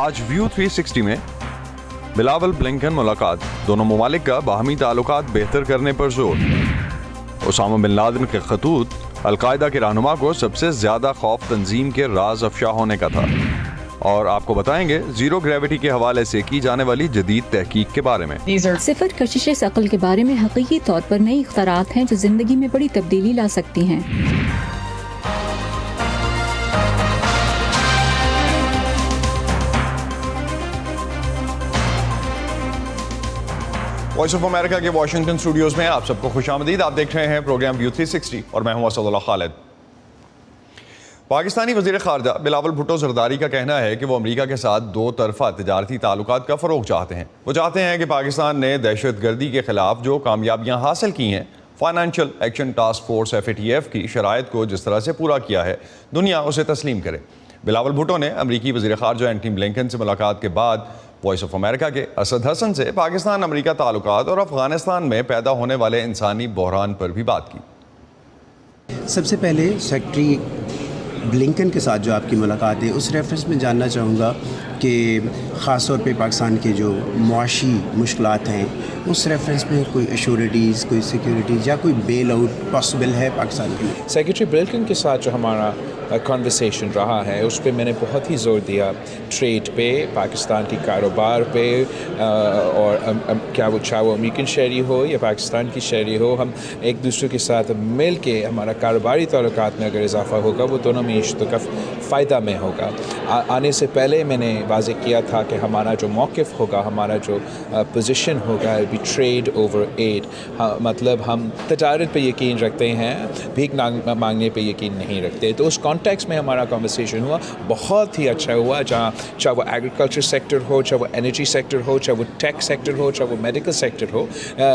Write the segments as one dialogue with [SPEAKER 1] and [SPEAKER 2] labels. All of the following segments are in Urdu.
[SPEAKER 1] آج ویو 360 میں بلاول بلنکن ملاقات، دونوں ممالک کا باہمی تعلقات بہتر کرنے پر زور۔ اسامہ بن لادن کے خطوط، القاعدہ کے رہنما کو سب سے زیادہ خوف تنظیم کے راز افشا ہونے کا تھا۔ اور آپ کو بتائیں گے زیرو گریوٹی کے حوالے سے کی جانے والی جدید تحقیق کے بارے میں۔
[SPEAKER 2] صفر کشش عقل کے بارے میں حقیقی طور پر نئی اختراعات ہیں جو زندگی میں بڑی تبدیلی لا سکتی ہیں۔
[SPEAKER 1] وائس آف امریکہ کے واشنگٹن اسٹوڈیوز میں آپ سب کو خوش آمدید۔ آپ دیکھ رہے ہیں پروگرام ویو 360 اور میں ہوں اسد اللہ خالد۔ پاکستانی وزیر خارجہ بلاول بھٹو زرداری کا کہنا ہے کہ وہ امریکہ کے ساتھ دو طرفہ تجارتی تعلقات کا فروغ چاہتے ہیں۔ وہ چاہتے ہیں کہ پاکستان نے دہشت گردی کے خلاف جو کامیابیاں حاصل کی ہیں، financial action task force FATF کی شرائط کو جس طرح سے پورا کیا ہے، دنیا اسے تسلیم کرے۔ بلاول بھٹو نے امریکی وزیر خارجہ اینٹنی بلنکن سے ملاقات کے بعد وائس آف امریکہ کے اسد حسن سے پاکستان امریکہ تعلقات اور افغانستان میں پیدا ہونے والے انسانی بحران پر بھی بات کی۔
[SPEAKER 3] سب سے پہلے سیکرٹری بلنکن کے ساتھ جو آپ کی ملاقات ہے اس ریفرنس میں جاننا چاہوں گا کہ خاص طور پہ پاکستان کے جو معاشی مشکلات ہیں اس ریفرنس میں کوئی ایشورٹیز، کوئی سیکیورٹیز یا کوئی بیل آؤٹ پاسبل ہے پاکستان کے لیے؟
[SPEAKER 4] سیکرٹری بلنکن کے ساتھ جو ہمارا کنورسیشن رہا ہے اس پہ میں نے بہت ہی زور دیا، ٹریڈ پہ، پاکستان کی کاروبار پہ، اور کیا وہ چاہے وہ امریکن شہری ہو یا پاکستان کی شہری ہو، ہم ایک دوسرے کے ساتھ مل کے ہمارا کاروباری تعلقات میں اگر اضافہ ہوگا وہ دونوں معیشتوں کا فائدہ میں ہوگا۔ آنے سے پہلے میں نے واضح کیا تھا کہ ہمارا جو موقف ہوگا، ہمارا جو پوزیشن ہوگا بھی ٹریڈ اوور ایڈ، مطلب ہم تجارت پہ یقین رکھتے ہیں، بھیک مانگنے پہ یقین نہیں رکھتے۔ تو اس کانٹیکس میں ہمارا کنورسیشن ہوا، بہت ہی اچھا ہوا، جہاں چاہے وہ ایگریکلچر سیکٹر ہو، چاہے وہ انرجی سیکٹر ہو، چاہے وہ ٹیک سیکٹر ہو، چاہے وہ میڈیکل سیکٹر ہو،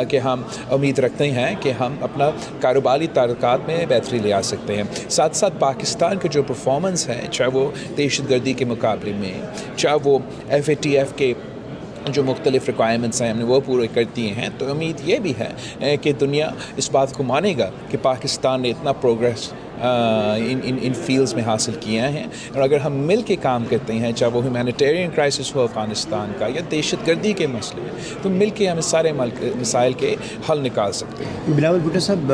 [SPEAKER 4] کہ ہم امید رکھتے ہیں کہ ہم اپنا کاروباری تعلقات میں بہتری لے آ سکتے ہیں۔ ساتھ ساتھ پاکستان کا جو پرفارمنس ہے، چاہے وہ دہشت گردی کے مقابلے میں، چاہے وہ FATF کے جو مختلف ریکوائرمنٹس ہیں ہم نے وہ پورے کر دیے ہیں، تو امید یہ بھی ہے کہ دنیا اس بات کو مانے گا کہ پاکستان نے اتنا پروگریس ان فیلڈز میں حاصل کیا ہے، اور اگر ہم مل کے کام کرتے ہیں، چاہے وہ ہیومینیٹیرین کرائسس ہو افغانستان کا یا دہشت گردی کے مسئلے میں، تو مل کے ہم سارے مسائل کے حل نکال سکتے ہیں۔
[SPEAKER 3] بلاول بھٹو صاحب،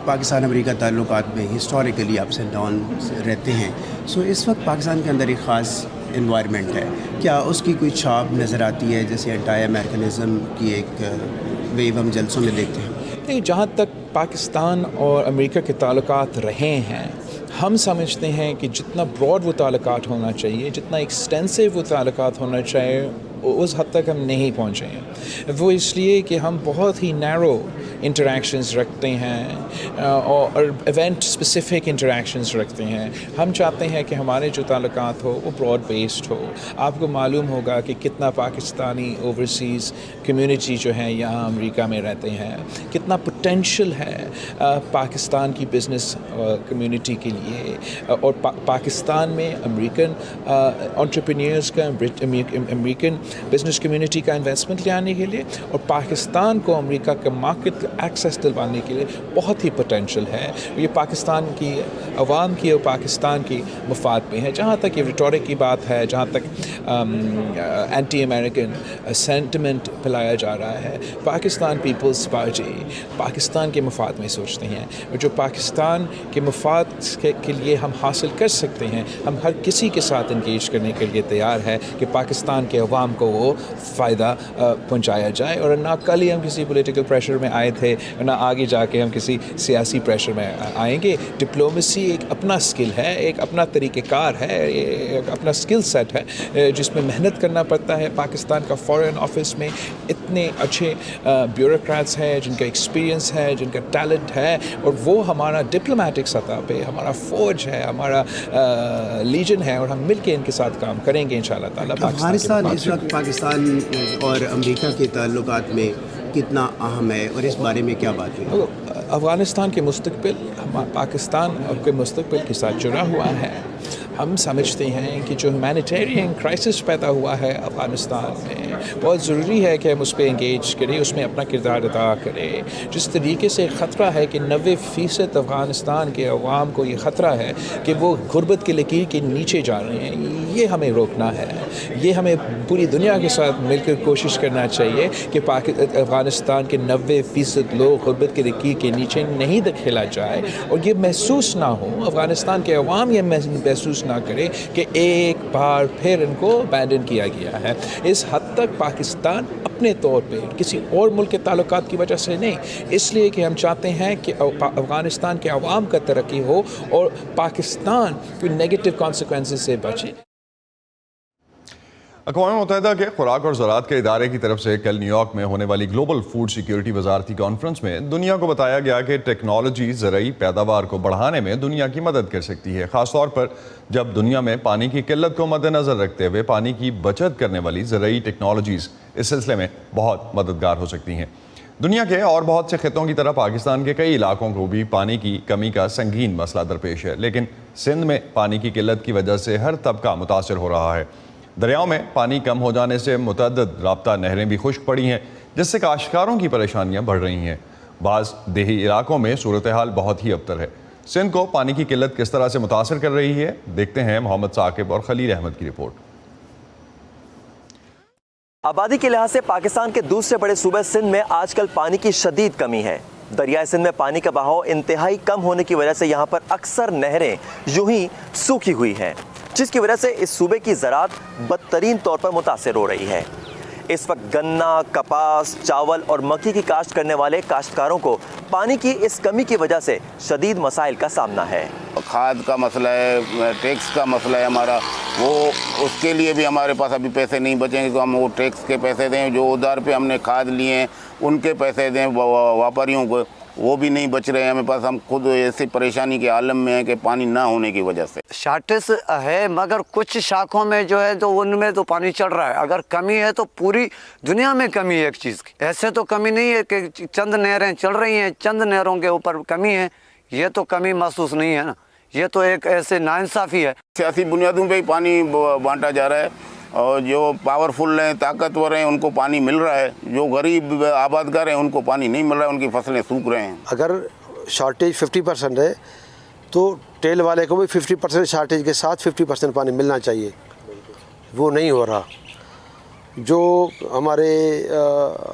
[SPEAKER 3] پاکستان امریکہ تعلقات میں ہسٹوریکلی اپس اینڈ ڈاؤن رہتے ہیں، سو اس وقت پاکستان کے اندر ایک خاص انوائرمنٹ ہے، کیا اس کی کوئی چھاپ نظر آتی ہے جیسے اینٹی امریکنزم کی ایک ویو ہم جلسوں میں دیکھتے ہیں؟
[SPEAKER 4] نہیں، جہاں تک پاکستان اور امریکہ کے تعلقات رہے ہیں، ہم سمجھتے ہیں کہ جتنا براڈ وہ تعلقات ہونا چاہیے، جتنا ایکسٹینسو وہ تعلقات ہونا چاہیے، اس حد تک ہم نہیں پہنچے ہیں۔ وہ اس لیے کہ ہم بہت ہی نیرو انٹریکشنز رکھتے ہیں اور ایونٹ اسپیسیفک انٹریکشنز رکھتے ہیں۔ ہم چاہتے ہیں کہ ہمارے جو تعلقات ہو وہ براڈ بیسڈ ہو۔ آپ کو معلوم ہوگا کہ کتنا پاکستانی اوورسیز کمیونٹی جو ہے یہاں امریکہ میں رہتے ہیں، کتنا پوٹینشیل ہے پاکستان کی بزنس کمیونٹی کے لیے، اور پاکستان میں امریکن انٹرپرینیورز کا، امریکن بزنس کمیونٹی کا انویسٹمنٹ لے آنے کے لیے، اور پاکستان کو امریکہ کے مارکیٹ ایکسیس دلوانے کے لیے بہت ہی پوٹینشیل ہے۔ یہ پاکستان کی عوام کی اور پاکستان کی مفاد میں ہے۔ جہاں تک یہ ریٹورک کی بات ہے، جہاں تک اینٹی امریکن سینٹیمنٹ پھیلایا جا رہا ہے، پاکستان پیپلز پارٹی پاکستان کے مفاد میں سوچتے ہیں، اور جو پاکستان کے مفاد کے لیے ہم حاصل کر سکتے ہیں، ہم ہر کسی کے ساتھ انگیج کرنے کے لیے تیار ہے کہ پاکستان کے عوام کو وہ فائدہ پہنچایا جائے، اور نہ کل ہی ہم کسی پولیٹیکل پریشر میں آئے تھے، نہ آگے جا کے ہم کسی سیاسی پریشر میں آئیں گے۔ ڈپلومیسی ایک اپنا سکل ہے، ایک اپنا طریقہ کار ہے، ایک اپنا سکل سیٹ ہے جس میں محنت کرنا پڑتا ہے۔ پاکستان کا فارن آفس میں اتنے اچھے بیوروکریٹس ہیں جن کا ایکسپیرینس ہے، جن کا ٹیلنٹ ہے، اور وہ ہمارا ڈپلومیٹک سطح پہ ہمارا فوج ہے، ہمارا لیجن ہے، اور ہم مل کے ان کے ساتھ کام کریں گے انشاءاللہ تعالیٰ۔
[SPEAKER 3] افغانستان اس وقت پاکستان اور امریکہ کے تعلقات میں کتنا اہم ہے، اور اس بارے میں کیا بات ہے؟
[SPEAKER 4] افغانستان کے مستقبل پاکستان کے مستقبل کے ساتھ جڑا ہوا ہے۔ ہم سمجھتے ہیں کہ جو ہیومینیٹیرین کرائسس پیدا ہوا ہے افغانستان میں، بہت ضروری ہے کہ ہم اس پہ انگیج کریں، اس میں اپنا کردار ادا کریں۔ جس طریقے سے خطرہ ہے کہ 90% افغانستان کے عوام کو یہ خطرہ ہے کہ وہ غربت کی لکیر کے نیچے جا رہے ہیں، یہ ہمیں روکنا ہے. یہ ہمیں پوری دنیا کے ساتھ مل کر کوشش کرنا چاہیے کہ افغانستان کے 90% لوگ غربت کے لکیر کے نیچے نہیں دکھیلا جائے, اور یہ محسوس نہ ہو, افغانستان کے عوام یہ محسوس نہ کرے کہ ایک بار پھر ان کو ابینڈن کیا گیا ہے. اس حد تک پاکستان اپنے طور پہ کسی اور ملک کے تعلقات کی وجہ سے نہیں, اس لیے کہ ہم چاہتے ہیں کہ افغانستان کے عوام کا ترقی ہو اور پاکستان کوئی نیگیٹو کانسیکوینسز سے بچے.
[SPEAKER 1] اقوام متحدہ کے خوراک اور زراعت کے ادارے کی طرف سے کل نیو یارک میں ہونے والی گلوبل فوڈ سیکیورٹی وزارتی کانفرنس میں دنیا کو بتایا گیا کہ ٹیکنالوجی زرعی پیداوار کو بڑھانے میں دنیا کی مدد کر سکتی ہے, خاص طور پر جب دنیا میں پانی کی قلت کو مد نظر رکھتے ہوئے پانی کی بچت کرنے والی زرعی ٹیکنالوجیز اس سلسلے میں بہت مددگار ہو سکتی ہیں. دنیا کے اور بہت سے خطوں کی طرح پاکستان کے کئی علاقوں کو بھی پانی کی کمی کا سنگین مسئلہ درپیش ہے, لیکن سندھ میں پانی کی قلت کی وجہ سے ہر طبقہ متاثر ہو رہا ہے. دریاؤں میں پانی کم ہو جانے سے متعدد رابطہ نہریں بھی خشک پڑی ہیں, جس سے کاشتکاروں کی پریشانیاں بڑھ رہی ہیں. بعض دیہی علاقوں میں صورتحال بہت ہی ابتر ہے. سندھ کو پانی کی قلت کس طرح سے متاثر کر رہی ہے, دیکھتے ہیں محمد ثاقب اور خلیل احمد کی رپورٹ.
[SPEAKER 5] آبادی کے لحاظ سے پاکستان کے دوسرے بڑے صوبے سندھ میں آج کل پانی کی شدید کمی ہے. دریائے سندھ میں پانی کا بہاؤ انتہائی کم ہونے کی وجہ سے یہاں پر اکثر نہریں یوں ہی سوکھی ہوئی ہیں, جس کی وجہ سے اس صوبے کی زراعت بدترین طور پر متاثر ہو رہی ہے. اس وقت گنا, کپاس, چاول اور مکئی کی کاشت کرنے والے کاشتکاروں کو پانی کی اس کمی کی وجہ سے شدید مسائل کا سامنا ہے.
[SPEAKER 6] کھاد کا مسئلہ ہے, ٹیکس کا مسئلہ ہے ہمارا, وہ اس کے لیے بھی ہمارے پاس ابھی پیسے نہیں بچیں گے, تو ہم وہ ٹیکس کے پیسے دیں, جو ادھار پہ ہم نے کھاد لیے ہیں ان کے پیسے دیں واپاریوں کو, وہ بھی نہیں بچ رہے ہیں ہمیں پاس. ہم خود ایسی پریشانی کے عالم میں ہیں کہ پانی نہ ہونے کی وجہ سے.
[SPEAKER 7] شارٹیج ہے, مگر کچھ شاخوں میں جو ہے تو ان میں تو پانی چل رہا ہے. اگر کمی ہے تو پوری دنیا میں کمی ہے ایک چیز کی. ایسے تو کمی نہیں ہے کہ چند نہریں چل رہی ہیں, چند نہروں کے اوپر کمی ہے, یہ تو کمی محسوس نہیں ہے نا. یہ تو ایک ایسے ناانصافی ہے.
[SPEAKER 6] سیاسی بنیادوں پہ ہی پانی بانٹا جا رہا ہے, اور جو پاورفل ہیں, طاقتور ہیں, ان کو پانی مل رہا ہے. جو غریب آبادگار ہیں ان کو پانی نہیں مل رہا ہے, ان کی فصلیں سوکھ رہے ہیں.
[SPEAKER 8] اگر شارٹیج 50% ہے تو ٹیل والے کو بھی 50% شارٹیج کے ساتھ 50% پانی ملنا چاہیے, وہ نہیں ہو رہا. جو ہمارے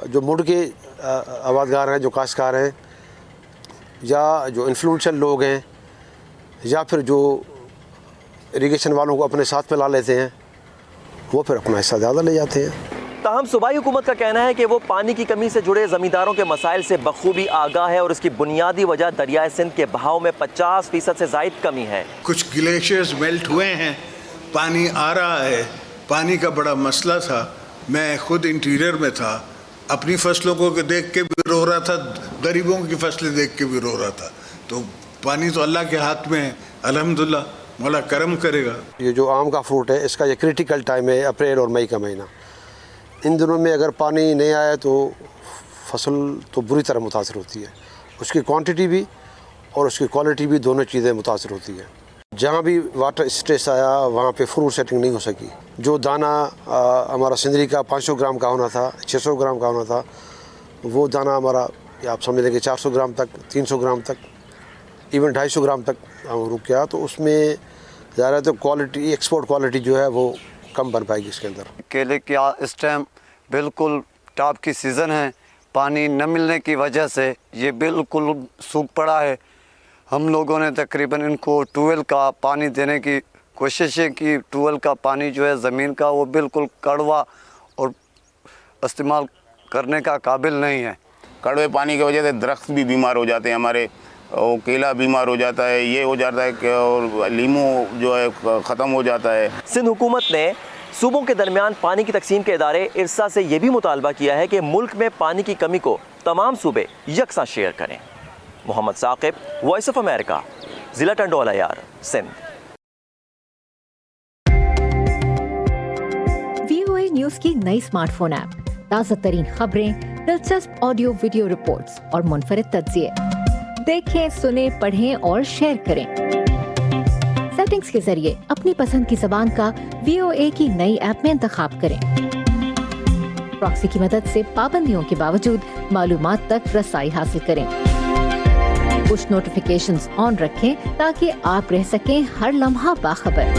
[SPEAKER 8] جو مڈ کے آبادگار ہیں, جو کاشتکار ہیں, یا جو انفلوئنشل لوگ ہیں, یا پھر جو اریگیشن والوں کو اپنے ساتھ ملا لیتے ہیں, وہ پھر اپنا حصہ زیادہ لے جاتے ہیں.
[SPEAKER 5] تاہم صوبائی حکومت کا کہنا ہے کہ وہ پانی کی کمی سے جڑے زمینداروں کے مسائل سے بخوبی آگاہ ہے, اور اس کی بنیادی وجہ دریائے سندھ کے بہاؤ میں 50% سے زائد کمی ہے.
[SPEAKER 9] کچھ گلیشیئرز میلٹ ہوئے ہیں, پانی آ رہا ہے. پانی کا بڑا مسئلہ تھا. میں خود انٹیریئر میں تھا, اپنی فصلوں کو دیکھ کے بھی رو رہا تھا, غریبوں کی فصلیں دیکھ کے بھی رو رہا تھا. تو پانی تو اللہ کے ہاتھ میں ہے, الحمدللہ مولا کرم کرے گا.
[SPEAKER 8] یہ جو آم کا فروٹ ہے, اس کا یہ کریٹیکل ٹائم ہے اپریل اور مئی کا مہینہ. ان دنوں میں اگر پانی نہیں آیا تو فصل تو بری طرح متاثر ہوتی ہے. اس کی کوانٹٹی بھی اور اس کی کوالٹی بھی, دونوں چیزیں متاثر ہوتی ہیں. جہاں بھی واٹر اسٹریس آیا وہاں پہ فروٹ سیٹنگ نہیں ہو سکی. جو دانہ ہمارا سندری کا 500 گرام کا ہونا تھا, 600 گرام کا ہونا تھا, وہ دانہ ہمارا آپ سمجھ لیں کہ 400 گرام تک, 300 گرام تک, ایون 250 گرام تک رک گیا. تو اس میں ظاہر ہے تو کوالٹی, ایکسپورٹ کوالٹی جو ہے وہ کم بن پائے گی اس کے اندر.
[SPEAKER 7] کیلے کی اس ٹائم بالکل ٹاپ کی سیزن ہے, پانی نہ ملنے کی وجہ سے یہ بالکل سوکھ پڑا ہے. ہم لوگوں نے تقریباً ان کو ٹویل کا پانی دینے کی کوششیں کی. ٹویل کا پانی جو ہے زمین کا, وہ بالکل کڑوا اور استعمال کرنے کا قابل نہیں ہے.
[SPEAKER 6] کڑوے پانی کی وجہ سے درخت بھی بیمار ہو جاتے ہیں ہمارے, اور کیلا بیمار ہو جاتا ہے, یہ ہو جاتا ہے کہ اور لیمو جو ہے ختم ہو جاتا ہے.
[SPEAKER 5] سندھ حکومت نے صوبوں کے درمیان پانی کی تقسیم کے ادارے ارسا سے یہ بھی مطالبہ کیا ہے کہ ملک میں پانی کی کمی کو تمام صوبے یکساں شیئر کریں. محمد ثاقب, وائس آف امریکہ, ضلع ٹنڈوالہ یار, سندھ.
[SPEAKER 10] VOA نیوز کی نئی سمارٹ فون ایپ, تازہ ترین خبریں, دلچسپ آڈیو ویڈیو رپورٹس اور منفرد تجزیے. دیکھیں, سنیں, پڑھیں اور شیئر کریں. سیٹنگز کے ذریعے اپنی پسند کی زبان کا VOA کی نئی ایپ میں انتخاب کریں. پراکسی کی مدد سے پابندیوں کے باوجود معلومات تک رسائی حاصل کریں. پش نوٹیفیکیشنز آن رکھیں تاکہ آپ رہ سکیں ہر لمحہ باخبر.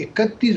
[SPEAKER 11] 31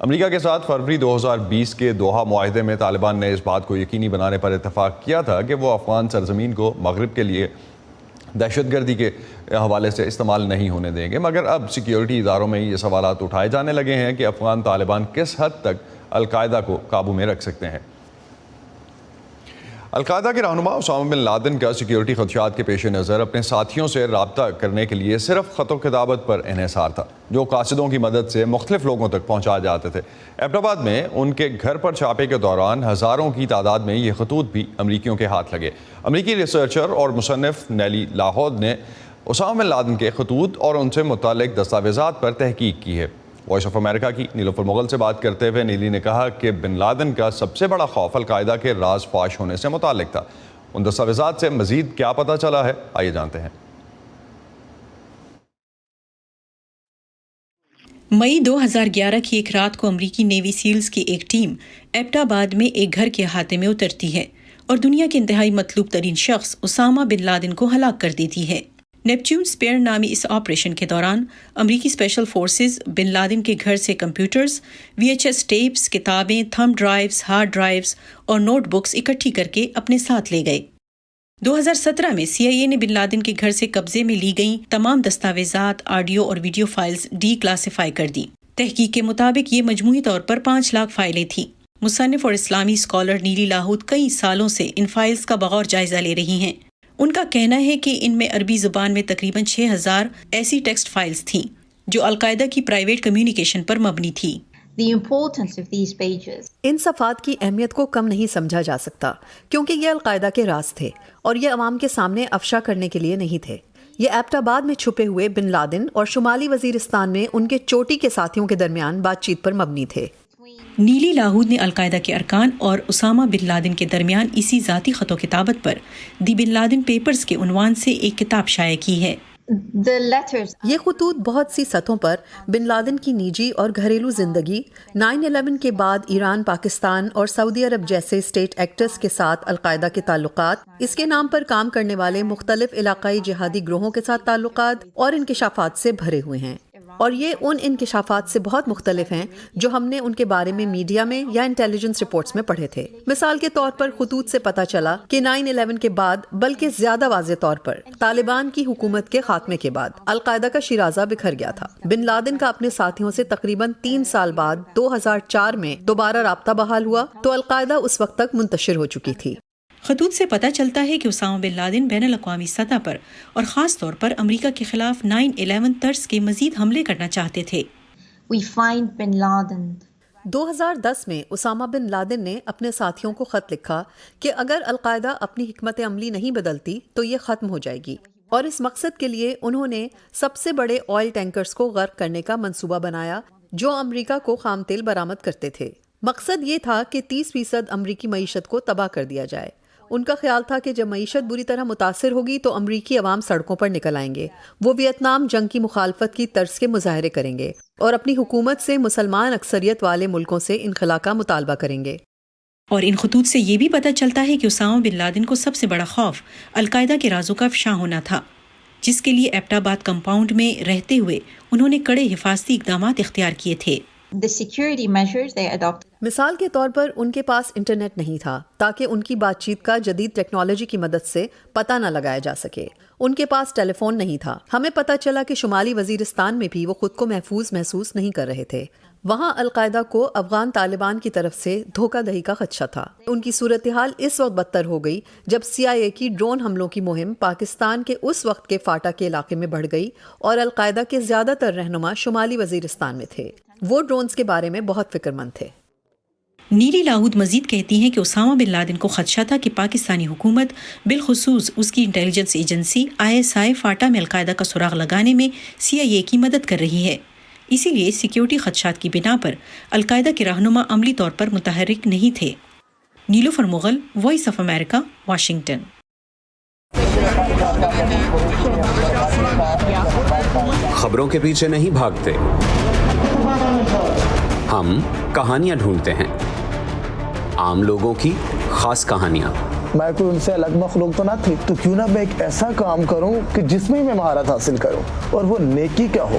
[SPEAKER 1] امریکہ کے ساتھ فروری 2020 کے دوحہ معاہدے میں طالبان نے اس بات کو یقینی بنانے پر اتفاق کیا تھا کہ وہ افغان سرزمین کو مغرب کے لیے دہشت گردی کے حوالے سے استعمال نہیں ہونے دیں گے، مگر اب سیکیورٹی اداروں میں یہ سوالات اٹھائے جانے لگے ہیں کہ افغان طالبان کس حد تک القاعدہ کو قابو میں رکھ سکتے ہیں۔ القاعدہ کے رہنما اسامہ بن لادن کا سیکیورٹی خدشات کے پیش نظر اپنے ساتھیوں سے رابطہ کرنے کے لیے صرف خط و کتابت پر انحصار تھا، جو قاصدوں کی مدد سے مختلف لوگوں تک پہنچائے جاتے تھے۔ ایبٹ آباد میں ان کے گھر پر چھاپے کے دوران ہزاروں کی تعداد میں یہ خطوط بھی امریکیوں کے ہاتھ لگے۔ امریکی ریسرچر اور مصنف نیلی لاہود نے اسامہ بن لادن کے خطوط اور ان سے متعلق دستاویزات پر تحقیق کی ہے۔ وائس آف امریکہ کی نیلوفر مغل سے بات کرتے ہوئے نیلی نے کہا کہ بن لادن کا سب سے بڑا خوف القاعدہ کے راز فاش ہونے سے متعلق تھا۔ ان دستاویزات سے مزید کیا پتہ چلا ہے، آئیے جانتے ہیں۔
[SPEAKER 12] مئی 2011 کی ایک رات کو امریکی نیوی سیلز کی ایک ٹیم ایبٹ آباد میں ایک گھر کے احاطے میں اترتی ہے اور دنیا کے انتہائی مطلوب ترین شخص اسامہ بن لادن کو ہلاک کر دیتی ہے۔ نیپچون اسپیئر نامی اس آپریشن کے دوران امریکی اسپیشل فورسز بن لادن کے گھر سے کمپیوٹرز، VHS ٹیپس، کتابیں، تھمب ڈرائیوز، ہارڈ ڈرائیوز اور نوٹ بکس اکٹھی کر کے اپنے ساتھ لے گئے۔ 2017 میں CIA نے بن لادن کے گھر سے قبضے میں لی گئیں تمام دستاویزات، آڈیو اور ویڈیو فائلز ڈی کلاسیفائی کر دی۔ تحقیق کے مطابق یہ مجموعی طور پر 5 لاکھ فائلیں تھیں۔ مصنف اور اسلامی اسکالر نیلی لاہود کئی سالوں سے ان فائلز کا بغور جائزہ لے رہی ہیں۔ ان کا کہنا ہے کہ ان میں عربی زبان میں تقریباً 6000 ایسی ٹیکسٹ فائلز تھیں جو القاعدہ کی پرائیویٹ کمیونیکیشن پر مبنی تھی۔
[SPEAKER 13] ان صفحات کی اہمیت کو کم نہیں سمجھا جا سکتا کیونکہ یہ القاعدہ کے راز تھے اور یہ عوام کے سامنے افشا کرنے کے لیے نہیں تھے۔ یہ ایبٹ آباد میں چھپے ہوئے بن لادن اور شمالی وزیرستان میں ان کے چوٹی کے ساتھیوں کے درمیان بات چیت پر مبنی تھے۔
[SPEAKER 12] نیلی لاہود نے القاعدہ کے ارکان اور اسامہ بن لادن کے درمیان اسی ذاتی خط و کتابت پر دی بن لادن پیپرز کے عنوان سے ایک کتاب شائع کی ہے۔
[SPEAKER 13] یہ خطوط بہت سی سطحوں پر بن لادن کی نجی اور گھریلو زندگی، 9/11 کے بعد ایران، پاکستان اور سعودی عرب جیسے اسٹیٹ ایکٹرز کے ساتھ القاعدہ کے تعلقات، اس کے نام پر کام کرنے والے مختلف علاقائی جہادی گروہوں کے ساتھ تعلقات اور انکشافات سے بھرے ہوئے ہیں، اور یہ ان انکشافات سے بہت مختلف ہیں جو ہم نے ان کے بارے میں میڈیا میں یا انٹیلیجنس رپورٹس میں پڑھے تھے۔ مثال کے طور پر خطوط سے پتہ چلا کہ 9/11 کے بعد، بلکہ زیادہ واضح طور پر طالبان کی حکومت کے خاتمے کے بعد، القاعدہ کا شیرازہ بکھر گیا تھا۔ بن لادن کا اپنے ساتھیوں سے تقریباً 3 سال بعد 2004 میں دوبارہ رابطہ بحال ہوا تو القاعدہ اس وقت تک منتشر ہو چکی تھی۔
[SPEAKER 12] خطوط سے پتہ چلتا ہے کہ اسامہ بن لادن بین الاقوامی سطح پر اور خاص طور پر امریکہ کے خلاف 9/11 طرز کے مزید حملے کرنا چاہتے تھے۔
[SPEAKER 13] 2010 میں اسامہ بن لادن نے اپنے ساتھیوں کو خط لکھا کہ اگر القاعدہ اپنی حکمت عملی نہیں بدلتی تو یہ ختم ہو جائے گی، اور اس مقصد کے لیے انہوں نے سب سے بڑے آئل ٹینکرز کو غرق کرنے کا منصوبہ بنایا جو امریکہ کو خام تیل برآمد کرتے تھے۔ مقصد یہ تھا کہ 30% امریکی معیشت کو تباہ کر دیا جائے۔ ان کا خیال تھا کہ جب معیشت بری طرح متاثر ہوگی تو امریکی عوام سڑکوں پر نکل آئیں گے، وہ ویتنام جنگ کی مخالفت کی طرز کے مظاہرے کریں گے اور اپنی حکومت سے مسلمان اکثریت والے ملکوں سے انخلا کا مطالبہ کریں گے۔
[SPEAKER 12] اور ان خطوط سے یہ بھی پتہ چلتا ہے کہ اسامہ بن لادن کو سب سے بڑا خوف القاعدہ کے رازوں کا افشا ہونا تھا، جس کے لیے ایبٹ آباد کمپاؤنڈ میں رہتے ہوئے انہوں نے کڑے حفاظتی اقدامات اختیار کیے تھے۔
[SPEAKER 13] مثال کے طور پر ان کے پاس انٹرنیٹ نہیں تھا تاکہ ان کی بات چیت کا جدید ٹیکنالوجی کی مدد سے پتہ نہ لگایا جا سکے۔ ان کے پاس ٹیلی فون نہیں تھا۔ ہمیں پتہ چلا کہ شمالی وزیرستان میں بھی وہ خود کو محفوظ محسوس نہیں کر رہے تھے۔ وہاں القاعدہ کو افغان طالبان کی طرف سے دھوکہ دہی کا خدشہ تھا۔ ان کی صورتحال اس وقت بدتر ہو گئی جب CIA کی ڈرون حملوں کی مہم پاکستان کے اس وقت کے فاٹا کے علاقے میں بڑھ گئی اور القاعدہ کے زیادہ تر رہنما شمالی وزیرستان میں تھے۔ وہ ڈرونز کے بارے میں بہت فکر مند تھے۔
[SPEAKER 12] نیلی لاہود مزید کہتی ہیں کہ اسامہ بن لادن کو خدشہ تھا کہ پاکستانی حکومت، بالخصوص اس کی انٹیلیجنس ایجنسی ISI، فاٹا میں القاعدہ کا سراغ لگانے میں CIA کی مدد کر رہی ہے۔ اسی لیے سیکیورٹی خدشات کی بنا پر القاعدہ کے رہنما عملی طور پر متحرک نہیں تھے۔ Nilofar Mughal, Voice of America, Washington.
[SPEAKER 14] خبروں کے پیچھے نہیں بھاگتے، ہم کہانیاں ڈھونڈتے ہیں، عام لوگوں کی خاص کہانیاں۔
[SPEAKER 15] میں کوئی ان سے الگ مخلوق تو نہ تھی، تو کیوں نہ میں ایک ایسا کام کروں کہ جس میں میں مہارت حاصل کروں، اور وہ نیکی کا ہو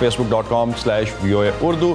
[SPEAKER 1] facebook.com/VOA Urdu,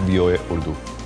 [SPEAKER 1] @VOA Urdu।